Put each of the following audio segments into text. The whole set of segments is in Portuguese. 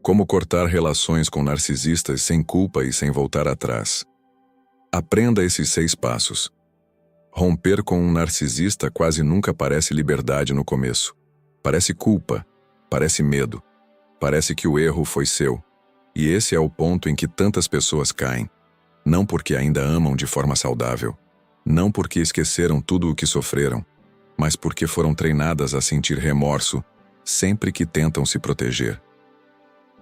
Como cortar relações com narcisistas sem culpa e sem voltar atrás. Aprenda esses 6 passos. Romper com um narcisista quase nunca parece liberdade no começo. Parece culpa, parece medo, parece que o erro foi seu. E esse é o ponto em que tantas pessoas caem. Não porque ainda amam de forma saudável, não porque esqueceram tudo o que sofreram, mas porque foram treinadas a sentir remorso sempre que tentam se proteger.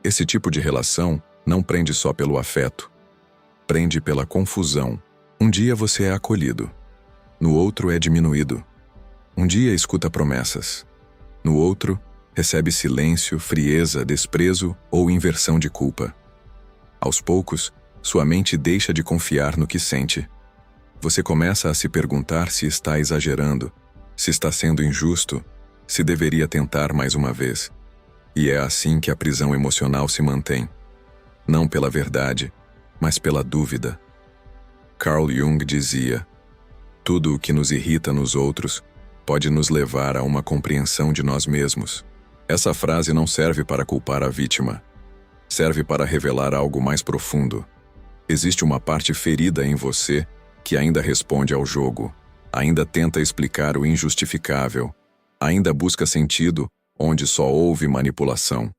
Esse tipo de relação não prende só pelo afeto, prende pela confusão. Um dia você é acolhido, no outro é diminuído. Um dia escuta promessas, no outro recebe silêncio, frieza, desprezo ou inversão de culpa. Aos poucos, sua mente deixa de confiar no que sente. Você começa a se perguntar se está exagerando, se está sendo injusto, se deveria tentar mais uma vez. E é assim que a prisão emocional se mantém. Não pela verdade, mas pela dúvida. Carl Jung dizia: tudo o que nos irrita nos outros pode nos levar a uma compreensão de nós mesmos. Essa frase não serve para culpar a vítima. Serve para revelar algo mais profundo. Existe uma parte ferida em você que ainda responde ao jogo, ainda tenta explicar o injustificável, ainda busca sentido onde só houve manipulação.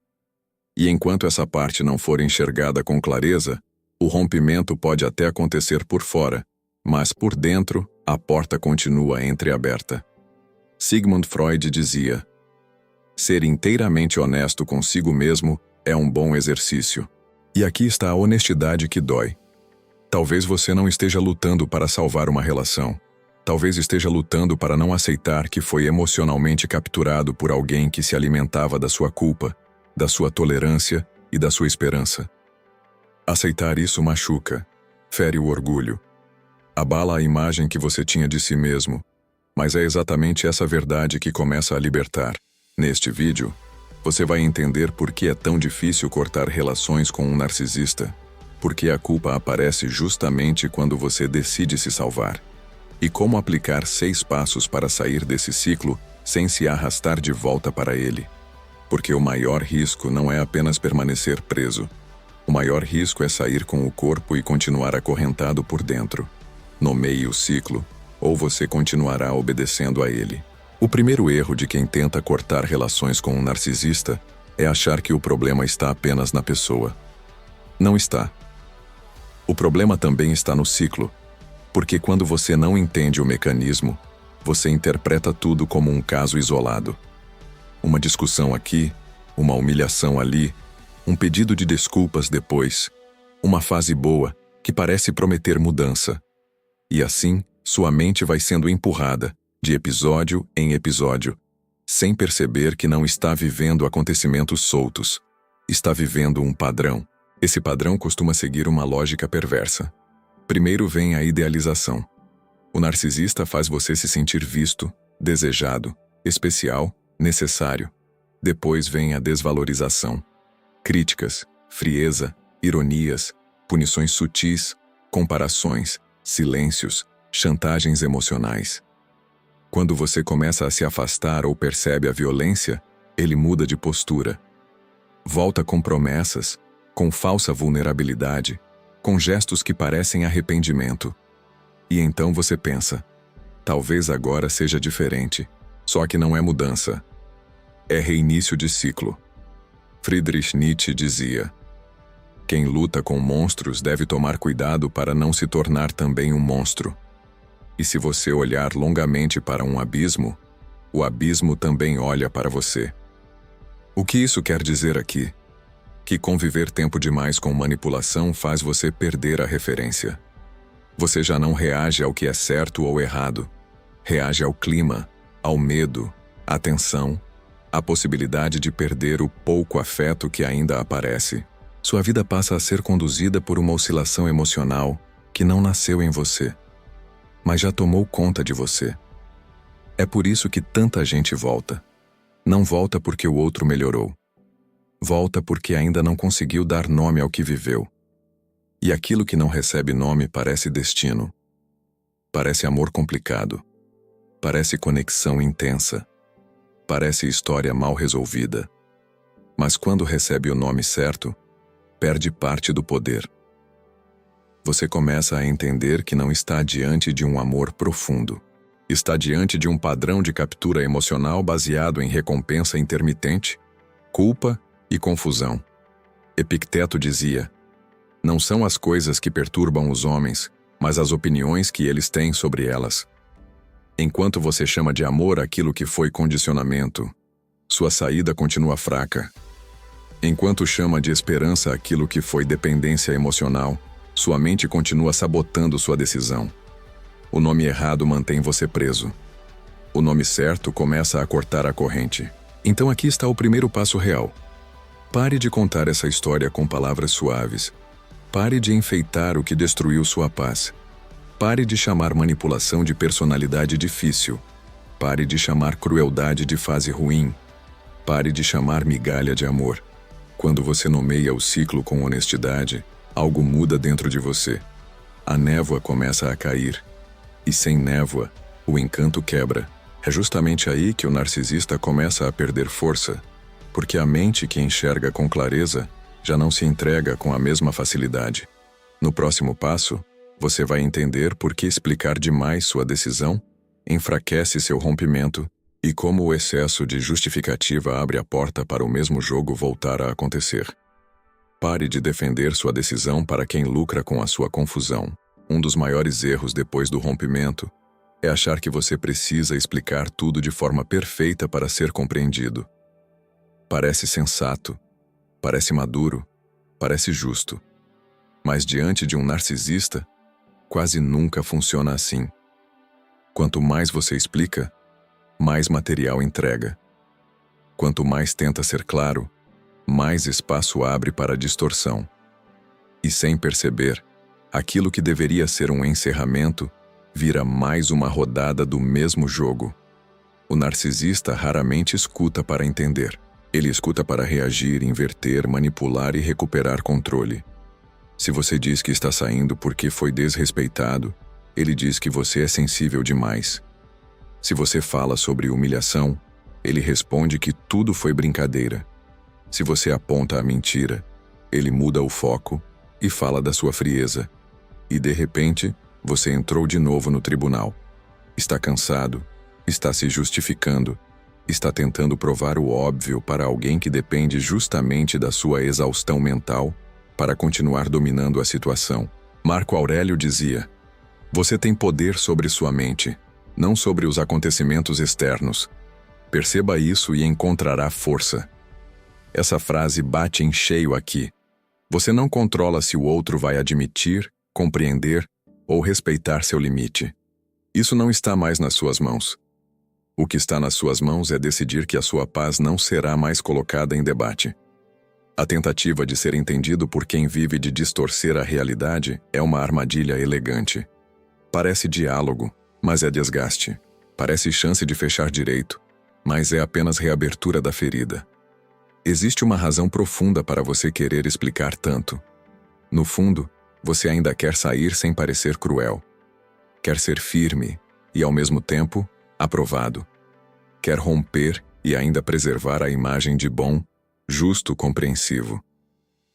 E enquanto essa parte não for enxergada com clareza, o rompimento pode até acontecer por fora, mas por dentro a porta continua entreaberta. Sigmund Freud dizia: ser inteiramente honesto consigo mesmo é um bom exercício. E aqui está a honestidade que dói. Talvez você não esteja lutando para salvar uma relação. Talvez esteja lutando para não aceitar que foi emocionalmente capturado por alguém que se alimentava da sua culpa, da sua tolerância e da sua esperança. Aceitar isso machuca, fere o orgulho, abala a imagem que você tinha de si mesmo, mas é exatamente essa verdade que começa a libertar. Neste vídeo, você vai entender por que é tão difícil cortar relações com um narcisista, porque a culpa aparece justamente quando você decide se salvar, e como aplicar 6 passos para sair desse ciclo sem se arrastar de volta para ele. Porque o maior risco não é apenas permanecer preso. O maior risco é sair com o corpo e continuar acorrentado por dentro. Nomeie o ciclo, ou você continuará obedecendo a ele. O primeiro erro de quem tenta cortar relações com um narcisista é achar que o problema está apenas na pessoa. Não está. O problema também está no ciclo, porque quando você não entende o mecanismo, você interpreta tudo como um caso isolado. Uma discussão aqui, uma humilhação ali, um pedido de desculpas depois, uma fase boa que parece prometer mudança. E assim, sua mente vai sendo empurrada, de episódio em episódio, sem perceber que não está vivendo acontecimentos soltos. Está vivendo um padrão. Esse padrão costuma seguir uma lógica perversa. Primeiro vem a idealização. O narcisista faz você se sentir visto, desejado, especial, necessário. Depois vem a desvalorização. Críticas, frieza, ironias, punições sutis, comparações, silêncios, chantagens emocionais. Quando você começa a se afastar ou percebe a violência, ele muda de postura. Volta com promessas, com falsa vulnerabilidade, com gestos que parecem arrependimento. E então você pensa: talvez agora seja diferente. Só que não é mudança. É reinício de ciclo. Friedrich Nietzsche dizia: quem luta com monstros deve tomar cuidado para não se tornar também um monstro. E se você olhar longamente para um abismo, o abismo também olha para você. O que isso quer dizer aqui? Que conviver tempo demais com manipulação faz você perder a referência. Você já não reage ao que é certo ou errado. Reage ao clima, ao medo, à tensão, à possibilidade de perder o pouco afeto que ainda aparece. Sua vida passa a ser conduzida por uma oscilação emocional que não nasceu em você, mas já tomou conta de você. É por isso que tanta gente volta. Não volta porque o outro melhorou. Volta porque ainda não conseguiu dar nome ao que viveu. E aquilo que não recebe nome parece destino. Parece amor complicado. Parece conexão intensa. Parece história mal resolvida. Mas quando recebe o nome certo, perde parte do poder. Você começa a entender que não está diante de um amor profundo. Está diante de um padrão de captura emocional baseado em recompensa intermitente, culpa e confusão. Epicteto dizia: não são as coisas que perturbam os homens, mas as opiniões que eles têm sobre elas. Enquanto você chama de amor aquilo que foi condicionamento, sua saída continua fraca. Enquanto chama de esperança aquilo que foi dependência emocional, sua mente continua sabotando sua decisão. O nome errado mantém você preso. O nome certo começa a cortar a corrente. Então aqui está o primeiro passo real. Pare de contar essa história com palavras suaves. Pare de enfeitar o que destruiu sua paz. Pare de chamar manipulação de personalidade difícil. Pare de chamar crueldade de fase ruim. Pare de chamar migalha de amor. Quando você nomeia o ciclo com honestidade, algo muda dentro de você. A névoa começa a cair. E sem névoa, o encanto quebra. É justamente aí que o narcisista começa a perder força, porque a mente que enxerga com clareza já não se entrega com a mesma facilidade. No próximo passo, você vai entender por que explicar demais sua decisão enfraquece seu rompimento e como o excesso de justificativa abre a porta para o mesmo jogo voltar a acontecer. Pare de defender sua decisão para quem lucra com a sua confusão. Um dos maiores erros depois do rompimento é achar que você precisa explicar tudo de forma perfeita para ser compreendido. Parece sensato, parece maduro, parece justo. Mas diante de um narcisista, quase nunca funciona assim. Quanto mais você explica, mais material entrega. Quanto mais tenta ser claro, mais espaço abre para distorção. E sem perceber, aquilo que deveria ser um encerramento vira mais uma rodada do mesmo jogo. O narcisista raramente escuta para entender. Ele escuta para reagir, inverter, manipular e recuperar controle. Se você diz que está saindo porque foi desrespeitado, ele diz que você é sensível demais. Se você fala sobre humilhação, ele responde que tudo foi brincadeira. Se você aponta a mentira, ele muda o foco e fala da sua frieza. E de repente, você entrou de novo no tribunal. Está cansado, está se justificando, está tentando provar o óbvio para alguém que depende justamente da sua exaustão mental para continuar dominando a situação. Marco Aurélio dizia: você tem poder sobre sua mente, não sobre os acontecimentos externos. Perceba isso e encontrará força. Essa frase bate em cheio aqui. Você não controla se o outro vai admitir, compreender ou respeitar seu limite. Isso não está mais nas suas mãos. O que está nas suas mãos é decidir que a sua paz não será mais colocada em debate. A tentativa de ser entendido por quem vive de distorcer a realidade é uma armadilha elegante. Parece diálogo, mas é desgaste. Parece chance de fechar direito, mas é apenas reabertura da ferida. Existe uma razão profunda para você querer explicar tanto. No fundo, você ainda quer sair sem parecer cruel. Quer ser firme e, ao mesmo tempo, aprovado. Quer romper e ainda preservar a imagem de bom, justo, compreensivo.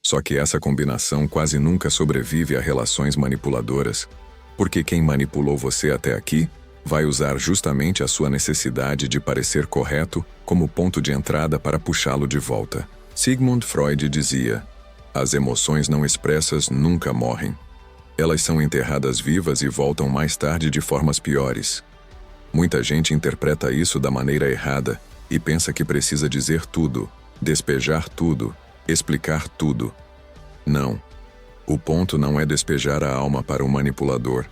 Só que essa combinação quase nunca sobrevive a relações manipuladoras, porque quem manipulou você até aqui vai usar justamente a sua necessidade de parecer correto como ponto de entrada para puxá-lo de volta. Sigmund Freud dizia: as emoções não expressas nunca morrem. Elas são enterradas vivas e voltam mais tarde de formas piores. Muita gente interpreta isso da maneira errada e pensa que precisa dizer tudo, despejar tudo, explicar tudo. Não. O ponto não é despejar a alma para o manipulador.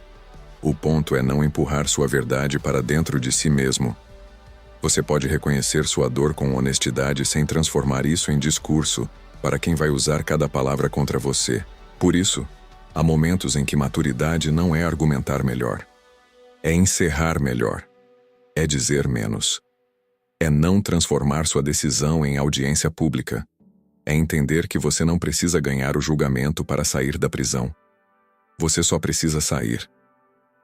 O ponto é não empurrar sua verdade para dentro de si mesmo. Você pode reconhecer sua dor com honestidade sem transformar isso em discurso para quem vai usar cada palavra contra você. Por isso, há momentos em que maturidade não é argumentar melhor. É encerrar melhor. É dizer menos. É não transformar sua decisão em audiência pública. É entender que você não precisa ganhar o julgamento para sair da prisão. Você só precisa sair.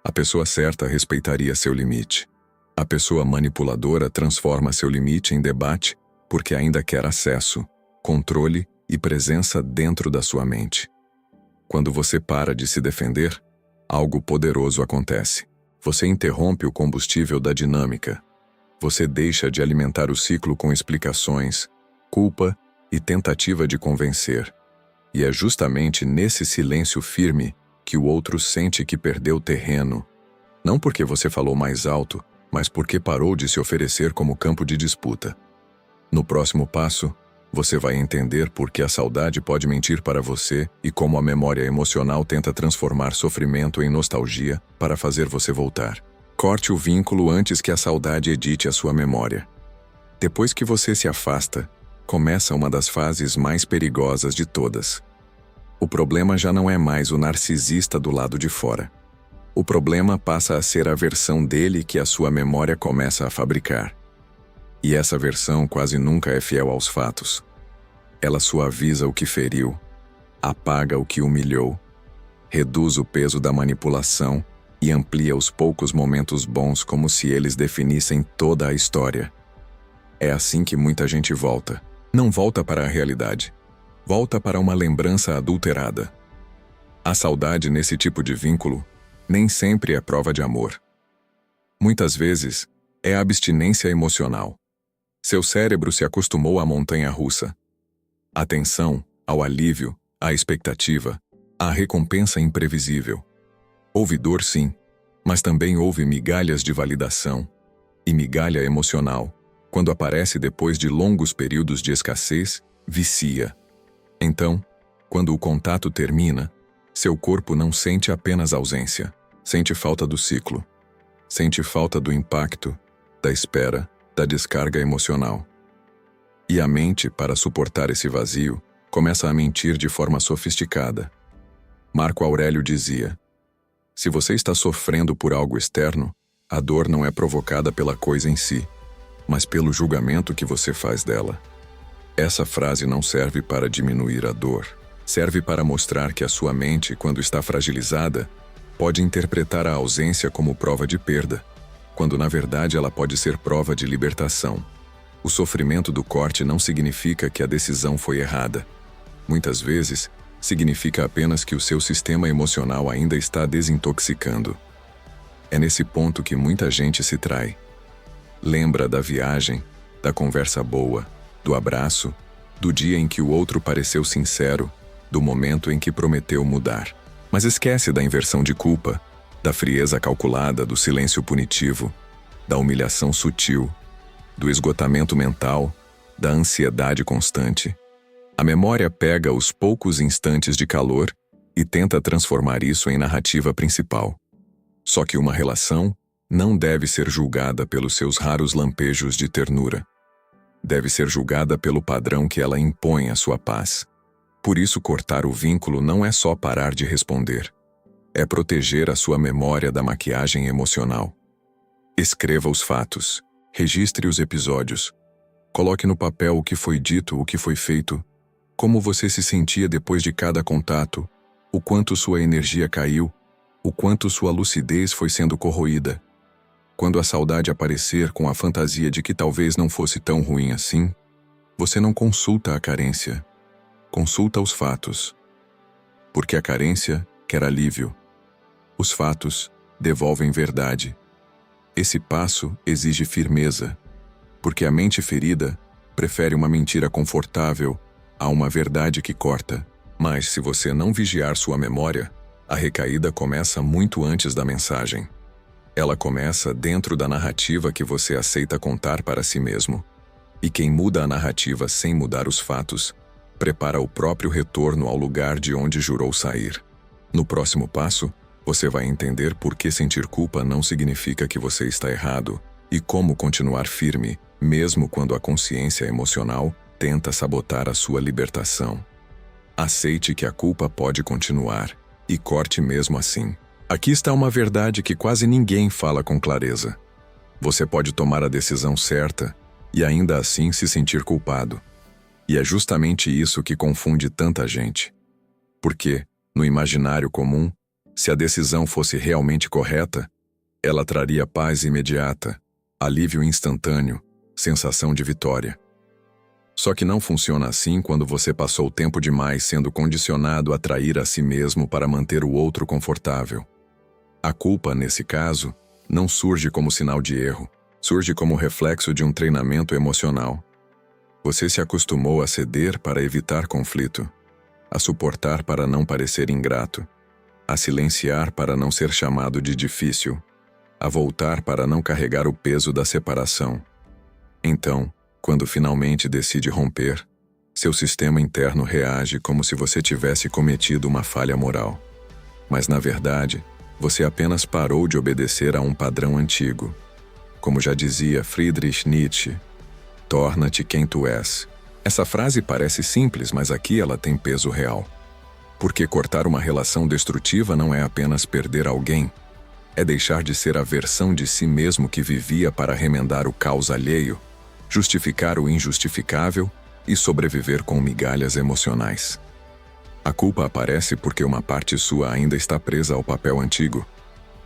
A pessoa certa respeitaria seu limite. A pessoa manipuladora transforma seu limite em debate porque ainda quer acesso, controle e presença dentro da sua mente. Quando você para de se defender, algo poderoso acontece. Você interrompe o combustível da dinâmica. Você deixa de alimentar o ciclo com explicações, culpa e tentativa de convencer. E é justamente nesse silêncio firme que o outro sente que perdeu terreno. Não porque você falou mais alto, mas porque parou de se oferecer como campo de disputa. No próximo passo, você vai entender por que a saudade pode mentir para você e como a memória emocional tenta transformar sofrimento em nostalgia para fazer você voltar. Corte o vínculo antes que a saudade edite a sua memória. Depois que você se afasta, começa uma das fases mais perigosas de todas. O problema já não é mais o narcisista do lado de fora. O problema passa a ser a versão dele que a sua memória começa a fabricar. E essa versão quase nunca é fiel aos fatos. Ela suaviza o que feriu, apaga o que humilhou, reduz o peso da manipulação e amplia os poucos momentos bons como se eles definissem toda a história. É assim que muita gente volta. Não volta para a realidade. Volta para uma lembrança adulterada. A saudade nesse tipo de vínculo nem sempre é prova de amor. Muitas vezes, é abstinência emocional. Seu cérebro se acostumou à montanha-russa. À tensão, ao alívio, à expectativa, à recompensa imprevisível. Houve dor, sim, mas também houve migalhas de validação. E migalha emocional, quando aparece depois de longos períodos de escassez, vicia. Então, quando o contato termina, seu corpo não sente apenas ausência, sente falta do ciclo. Sente falta do impacto, da espera, da descarga emocional. E a mente, para suportar esse vazio, começa a mentir de forma sofisticada. Marco Aurélio dizia: se você está sofrendo por algo externo, a dor não é provocada pela coisa em si, mas pelo julgamento que você faz dela. Essa frase não serve para diminuir a dor. Serve para mostrar que a sua mente, quando está fragilizada, pode interpretar a ausência como prova de perda, quando na verdade ela pode ser prova de libertação. O sofrimento do corte não significa que a decisão foi errada. Muitas vezes, significa apenas que o seu sistema emocional ainda está desintoxicando. É nesse ponto que muita gente se trai. Lembra da viagem, da conversa boa, do abraço, do dia em que o outro pareceu sincero, do momento em que prometeu mudar. Mas esquece da inversão de culpa, da frieza calculada, do silêncio punitivo, da humilhação sutil, do esgotamento mental, da ansiedade constante. A memória pega os poucos instantes de calor e tenta transformar isso em narrativa principal. Só que uma relação não deve ser julgada pelos seus raros lampejos de ternura. Deve ser julgada pelo padrão que ela impõe à sua paz. Por isso, cortar o vínculo não é só parar de responder. É proteger a sua memória da maquiagem emocional. Escreva os fatos. Registre os episódios. Coloque no papel o que foi dito, o que foi feito, como você se sentia depois de cada contato, o quanto sua energia caiu, o quanto sua lucidez foi sendo corroída. Quando a saudade aparecer com a fantasia de que talvez não fosse tão ruim assim, você não consulta a carência. Consulta os fatos. Porque a carência quer alívio. Os fatos devolvem verdade. Esse passo exige firmeza, porque a mente ferida prefere uma mentira confortável a uma verdade que corta. Mas se você não vigiar sua memória, a recaída começa muito antes da mensagem. Ela começa dentro da narrativa que você aceita contar para si mesmo. E quem muda a narrativa sem mudar os fatos, prepara o próprio retorno ao lugar de onde jurou sair. No próximo passo, você vai entender por que sentir culpa não significa que você está errado e como continuar firme, mesmo quando a consciência emocional tenta sabotar a sua libertação. Aceite que a culpa pode continuar e corte mesmo assim. Aqui está uma verdade que quase ninguém fala com clareza. Você pode tomar a decisão certa e ainda assim se sentir culpado. E é justamente isso que confunde tanta gente. Porque, no imaginário comum, se a decisão fosse realmente correta, ela traria paz imediata, alívio instantâneo, sensação de vitória. Só que não funciona assim quando você passou tempo demais sendo condicionado a trair a si mesmo para manter o outro confortável. A culpa, nesse caso, não surge como sinal de erro, surge como reflexo de um treinamento emocional. Você se acostumou a ceder para evitar conflito, a suportar para não parecer ingrato, a silenciar para não ser chamado de difícil, a voltar para não carregar o peso da separação. Então, quando finalmente decide romper, seu sistema interno reage como se você tivesse cometido uma falha moral. Mas, na verdade, você apenas parou de obedecer a um padrão antigo. Como já dizia Friedrich Nietzsche, torna-te quem tu és. Essa frase parece simples, mas aqui ela tem peso real. Porque cortar uma relação destrutiva não é apenas perder alguém, é deixar de ser a versão de si mesmo que vivia para remendar o caos alheio, justificar o injustificável e sobreviver com migalhas emocionais. A culpa aparece porque uma parte sua ainda está presa ao papel antigo.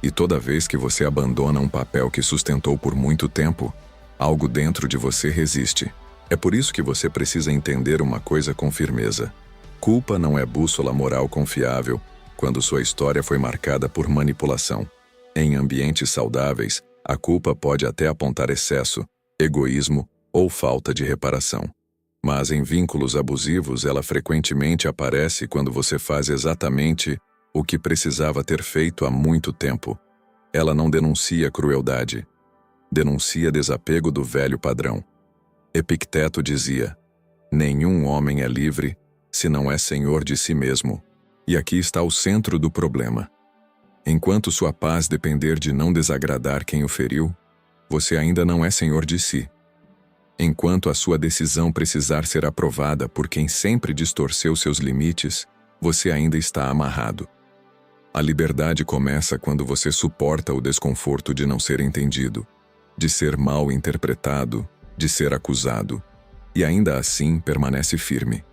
E toda vez que você abandona um papel que sustentou por muito tempo, algo dentro de você resiste. É por isso que você precisa entender uma coisa com firmeza. Culpa não é bússola moral confiável quando sua história foi marcada por manipulação. Em ambientes saudáveis, a culpa pode até apontar excesso, egoísmo ou falta de reparação. Mas em vínculos abusivos, ela frequentemente aparece quando você faz exatamente o que precisava ter feito há muito tempo. Ela não denuncia crueldade, denuncia desapego do velho padrão. Epicteto dizia: nenhum homem é livre se não é senhor de si mesmo. E aqui está o centro do problema. Enquanto sua paz depender de não desagradar quem o feriu, você ainda não é senhor de si. Enquanto a sua decisão precisar ser aprovada por quem sempre distorceu seus limites, você ainda está amarrado. A liberdade começa quando você suporta o desconforto de não ser entendido, de ser mal interpretado, de ser acusado, e ainda assim permanece firme.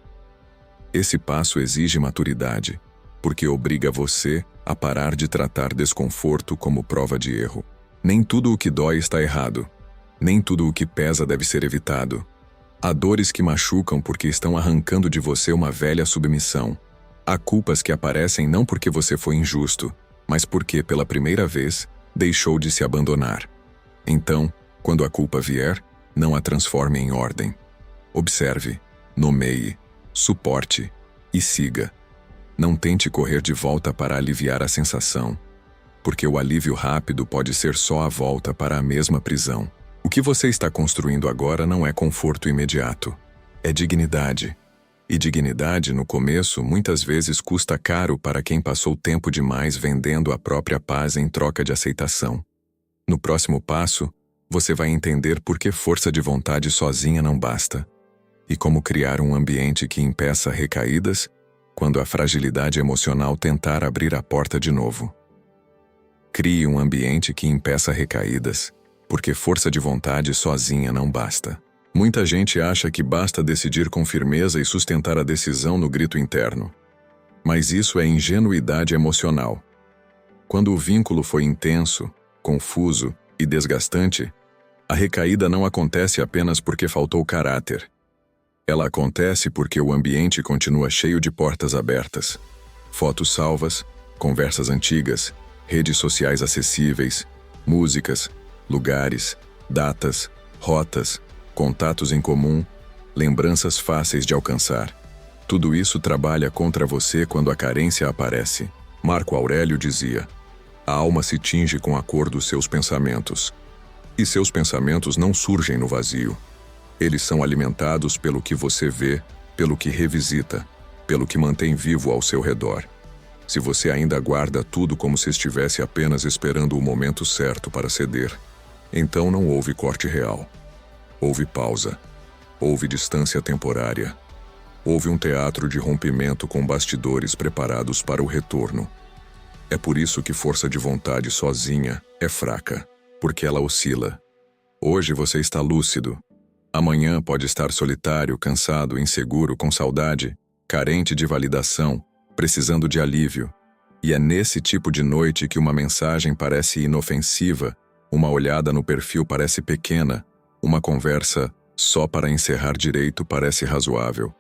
Esse passo exige maturidade, porque obriga você a parar de tratar desconforto como prova de erro. Nem tudo o que dói está errado. Nem tudo o que pesa deve ser evitado. Há dores que machucam porque estão arrancando de você uma velha submissão. Há culpas que aparecem não porque você foi injusto, mas porque, pela primeira vez, deixou de se abandonar. Então, quando a culpa vier, não a transforme em ordem. Observe, nomeie, suporte e siga. Não tente correr de volta para aliviar a sensação, porque o alívio rápido pode ser só a volta para a mesma prisão. O que você está construindo agora não é conforto imediato, é dignidade. E dignidade, no começo, muitas vezes custa caro para quem passou tempo demais vendendo a própria paz em troca de aceitação. No próximo passo, você vai entender por que força de vontade sozinha não basta, e como criar um ambiente que impeça recaídas quando a fragilidade emocional tentar abrir a porta de novo. Crie um ambiente que impeça recaídas, porque força de vontade sozinha não basta. Muita gente acha que basta decidir com firmeza e sustentar a decisão no grito interno. Mas isso é ingenuidade emocional. Quando o vínculo foi intenso, confuso e desgastante, a recaída não acontece apenas porque faltou caráter. Ela acontece porque o ambiente continua cheio de portas abertas. Fotos salvas, conversas antigas, redes sociais acessíveis, músicas, lugares, datas, rotas, contatos em comum, lembranças fáceis de alcançar. Tudo isso trabalha contra você quando a carência aparece. Marco Aurélio dizia: a alma se tinge com a cor dos seus pensamentos. E seus pensamentos não surgem no vazio. Eles são alimentados pelo que você vê, pelo que revisita, pelo que mantém vivo ao seu redor. Se você ainda guarda tudo como se estivesse apenas esperando o momento certo para ceder, então não houve corte real. Houve pausa. Houve distância temporária. Houve um teatro de rompimento com bastidores preparados para o retorno. É por isso que força de vontade sozinha é fraca, porque ela oscila. Hoje você está lúcido. Amanhã pode estar solitário, cansado, inseguro, com saudade, carente de validação, precisando de alívio. E é nesse tipo de noite que uma mensagem parece inofensiva, uma olhada no perfil parece pequena, uma conversa Só para encerrar direito parece razoável.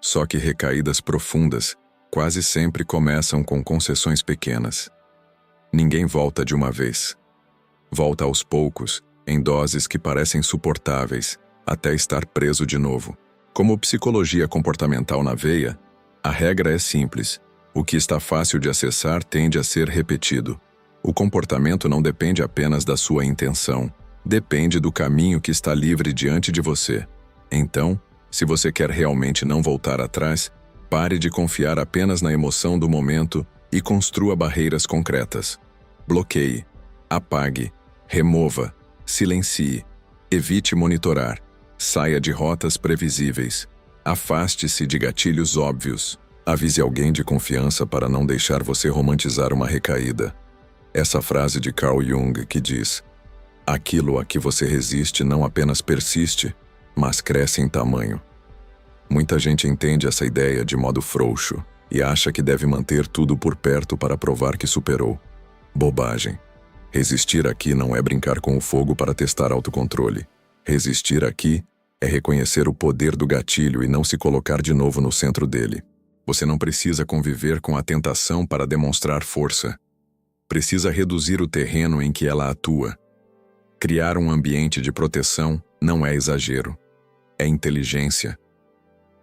Só que recaídas profundas quase sempre começam com concessões pequenas. Ninguém volta de uma vez. Volta aos poucos, em doses que parecem suportáveis, até estar preso de novo. Como psicologia comportamental na veia, a regra é simples. O que está fácil de acessar tende a ser repetido. O comportamento não depende apenas da sua intenção. Depende do caminho que está livre diante de você. Então, se você quer realmente não voltar atrás, pare de confiar apenas na emoção do momento e construa barreiras concretas. Bloqueie, apague, remova, silencie, evite monitorar, saia de rotas previsíveis, afaste-se de gatilhos óbvios, avise alguém de confiança para não deixar você romantizar uma recaída. Essa frase de Carl Jung que diz: aquilo a que você resiste não apenas persiste, mas cresce em tamanho. Muita gente entende essa ideia de modo frouxo e acha que deve manter tudo por perto para provar que superou. Bobagem. Resistir aqui não é brincar com o fogo para testar autocontrole. Resistir aqui é reconhecer o poder do gatilho e não se colocar de novo no centro dele. Você não precisa conviver com a tentação para demonstrar força. Precisa reduzir o terreno em que ela atua. Criar um ambiente de proteção não é exagero. É inteligência.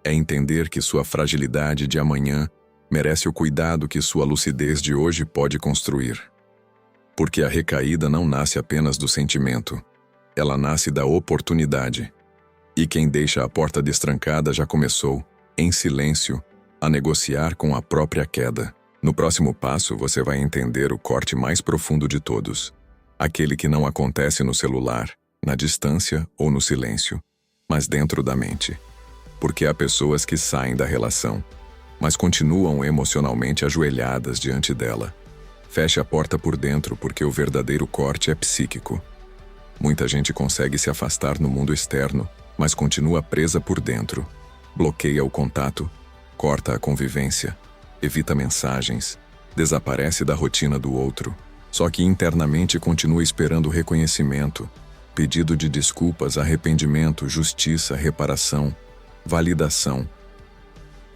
É entender que sua fragilidade de amanhã merece o cuidado que sua lucidez de hoje pode construir. Porque a recaída não nasce apenas do sentimento. Ela nasce da oportunidade. E quem deixa a porta destrancada já começou, em silêncio, a negociar com a própria queda. No próximo passo, você vai entender o corte mais profundo de todos. Aquele que não acontece no celular, na distância ou no silêncio, mas dentro da mente. Porque há pessoas que saem da relação, mas continuam emocionalmente ajoelhadas diante dela. Feche a porta por dentro porque o verdadeiro corte é psíquico. Muita gente consegue se afastar no mundo externo, mas continua presa por dentro. Bloqueia o contato, corta a convivência, evita mensagens, desaparece da rotina do outro. Só que internamente continua esperando reconhecimento, pedido de desculpas, arrependimento, justiça, reparação, validação.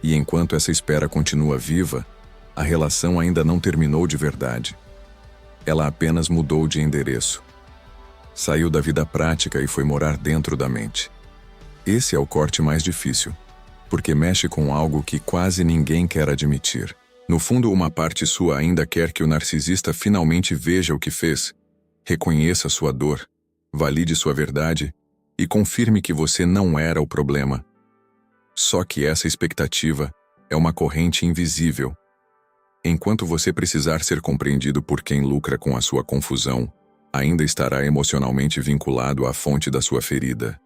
E enquanto essa espera continua viva, a relação ainda não terminou de verdade. Ela apenas mudou de endereço. Saiu da vida prática e foi morar dentro da mente. Esse é o corte mais difícil, porque mexe com algo que quase ninguém quer admitir. No fundo, uma parte sua ainda quer que o narcisista finalmente veja o que fez, reconheça sua dor, valide sua verdade e confirme que você não era o problema. Só que essa expectativa é uma corrente invisível. Enquanto você precisar ser compreendido por quem lucra com a sua confusão, ainda estará emocionalmente vinculado à fonte da sua ferida.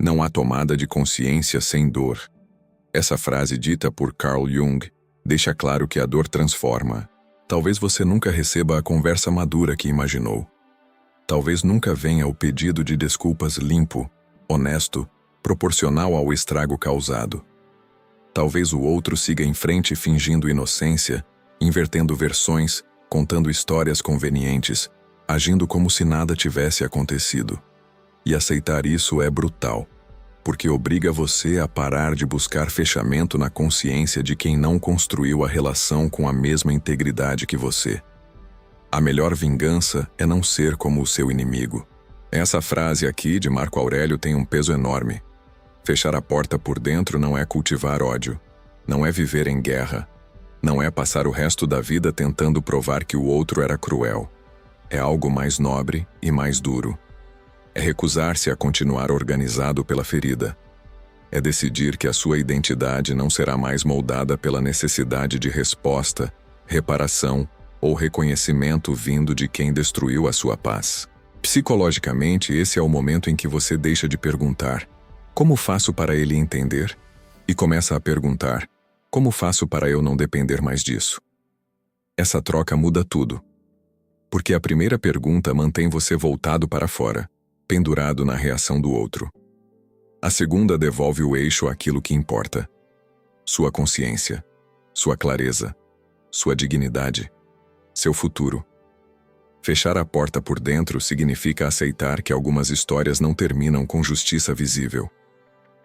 Não há tomada de consciência sem dor. Essa frase dita por Carl Jung deixa claro que a dor transforma. Talvez você nunca receba a conversa madura que imaginou. Talvez nunca venha o pedido de desculpas limpo, honesto, proporcional ao estrago causado. Talvez o outro siga em frente fingindo inocência, invertendo versões, contando histórias convenientes, agindo como se nada tivesse acontecido. E aceitar isso é brutal, porque obriga você a parar de buscar fechamento na consciência de quem não construiu a relação com a mesma integridade que você. A melhor vingança é não ser como o seu inimigo. Essa frase aqui de Marco Aurélio tem um peso enorme. Fechar a porta por dentro não é cultivar ódio, não é viver em guerra, não é passar o resto da vida tentando provar que o outro era cruel. É algo mais nobre e mais duro. É recusar-se a continuar organizado pela ferida. É decidir que a sua identidade não será mais moldada pela necessidade de resposta, reparação ou reconhecimento vindo de quem destruiu a sua paz. Psicologicamente, esse é o momento em que você deixa de perguntar: como faço para ele entender? E começa a perguntar: como faço para eu não depender mais disso? Essa troca muda tudo. Porque a primeira pergunta mantém você voltado para fora, pendurado na reação do outro. A segunda devolve o eixo àquilo que importa: sua consciência, sua clareza, sua dignidade, seu futuro. Fechar a porta por dentro significa aceitar que algumas histórias não terminam com justiça visível.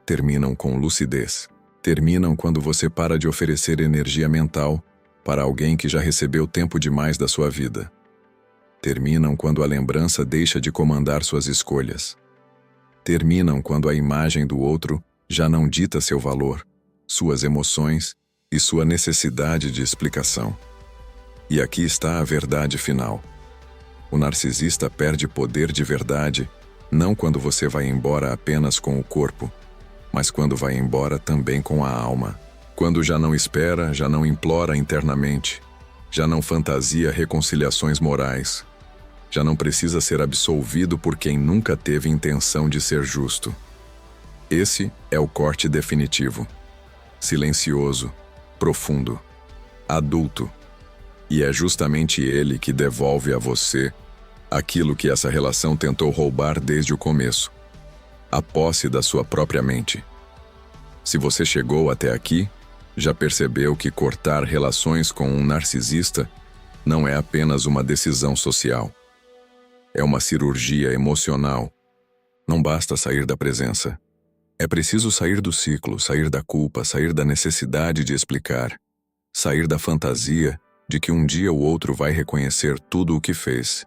Terminam com lucidez. Terminam quando você para de oferecer energia mental para alguém que já recebeu tempo demais da sua vida. Terminam quando a lembrança deixa de comandar suas escolhas. Terminam quando a imagem do outro já não dita seu valor, suas emoções e sua necessidade de explicação. E aqui está a verdade final. O narcisista perde poder de verdade, não quando você vai embora apenas com o corpo, mas quando vai embora também com a alma. Quando já não espera, já não implora internamente, já não fantasia reconciliações morais, já não precisa ser absolvido por quem nunca teve intenção de ser justo. Esse é o corte definitivo. Silencioso, profundo, adulto. E é justamente ele que devolve a você aquilo que essa relação tentou roubar desde o começo: a posse da sua própria mente. Se você chegou até aqui, já percebeu que cortar relações com um narcisista não é apenas uma decisão social. É uma cirurgia emocional. Não basta sair da presença. É preciso sair do ciclo, sair da culpa, sair da necessidade de explicar, sair da fantasia de que um dia o outro vai reconhecer tudo o que fez.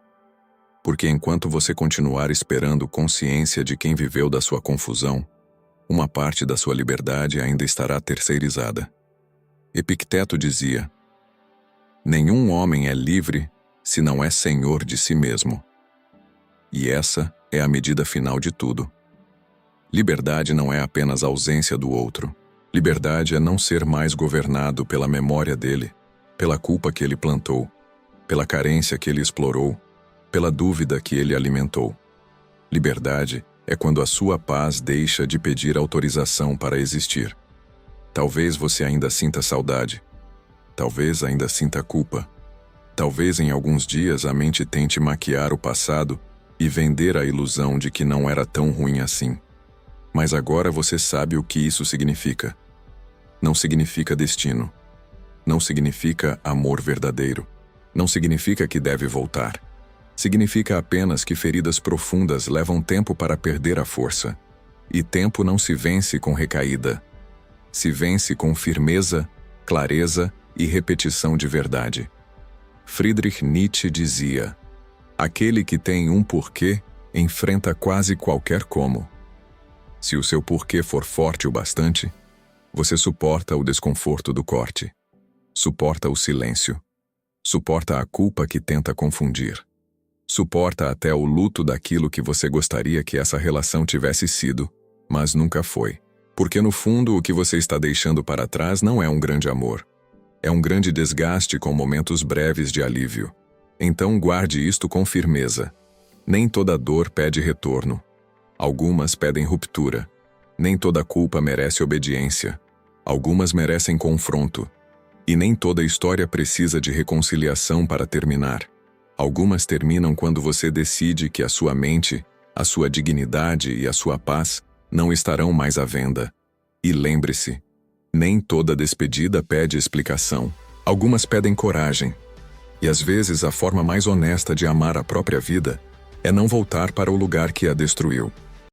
Porque enquanto você continuar esperando consciência de quem viveu da sua confusão, uma parte da sua liberdade ainda estará terceirizada. Epicteto dizia: nenhum homem é livre se não é senhor de si mesmo. E essa é a medida final de tudo. Liberdade não é apenas ausência do outro. Liberdade é não ser mais governado pela memória dele, pela culpa que ele plantou, pela carência que ele explorou, pela dúvida que ele alimentou. Liberdade é quando a sua paz deixa de pedir autorização para existir. Talvez você ainda sinta saudade. Talvez ainda sinta culpa. Talvez em alguns dias a mente tente maquiar o passado e vender a ilusão de que não era tão ruim assim. Mas agora você sabe o que isso significa. Não significa destino. Não significa amor verdadeiro. Não significa que deve voltar. Significa apenas que feridas profundas levam tempo para perder a força. E tempo não se vence com recaída. Se vence com firmeza, clareza e repetição de verdade. Friedrich Nietzsche dizia: aquele que tem um porquê enfrenta quase qualquer como. Se o seu porquê for forte o bastante, você suporta o desconforto do corte. Suporta o silêncio. Suporta a culpa que tenta confundir. Suporta até o luto daquilo que você gostaria que essa relação tivesse sido, mas nunca foi. Porque no fundo o que você está deixando para trás não é um grande amor. É um grande desgaste com momentos breves de alívio. Então guarde isto com firmeza. Nem toda dor pede retorno. Algumas pedem ruptura. Nem toda culpa merece obediência. Algumas merecem confronto. E nem toda história precisa de reconciliação para terminar. Algumas terminam quando você decide que a sua mente, a sua dignidade e a sua paz não estarão mais à venda. E lembre-se, nem toda despedida pede explicação. Algumas pedem coragem. E às vezes a forma mais honesta de amar a própria vida é não voltar para o lugar que a destruiu.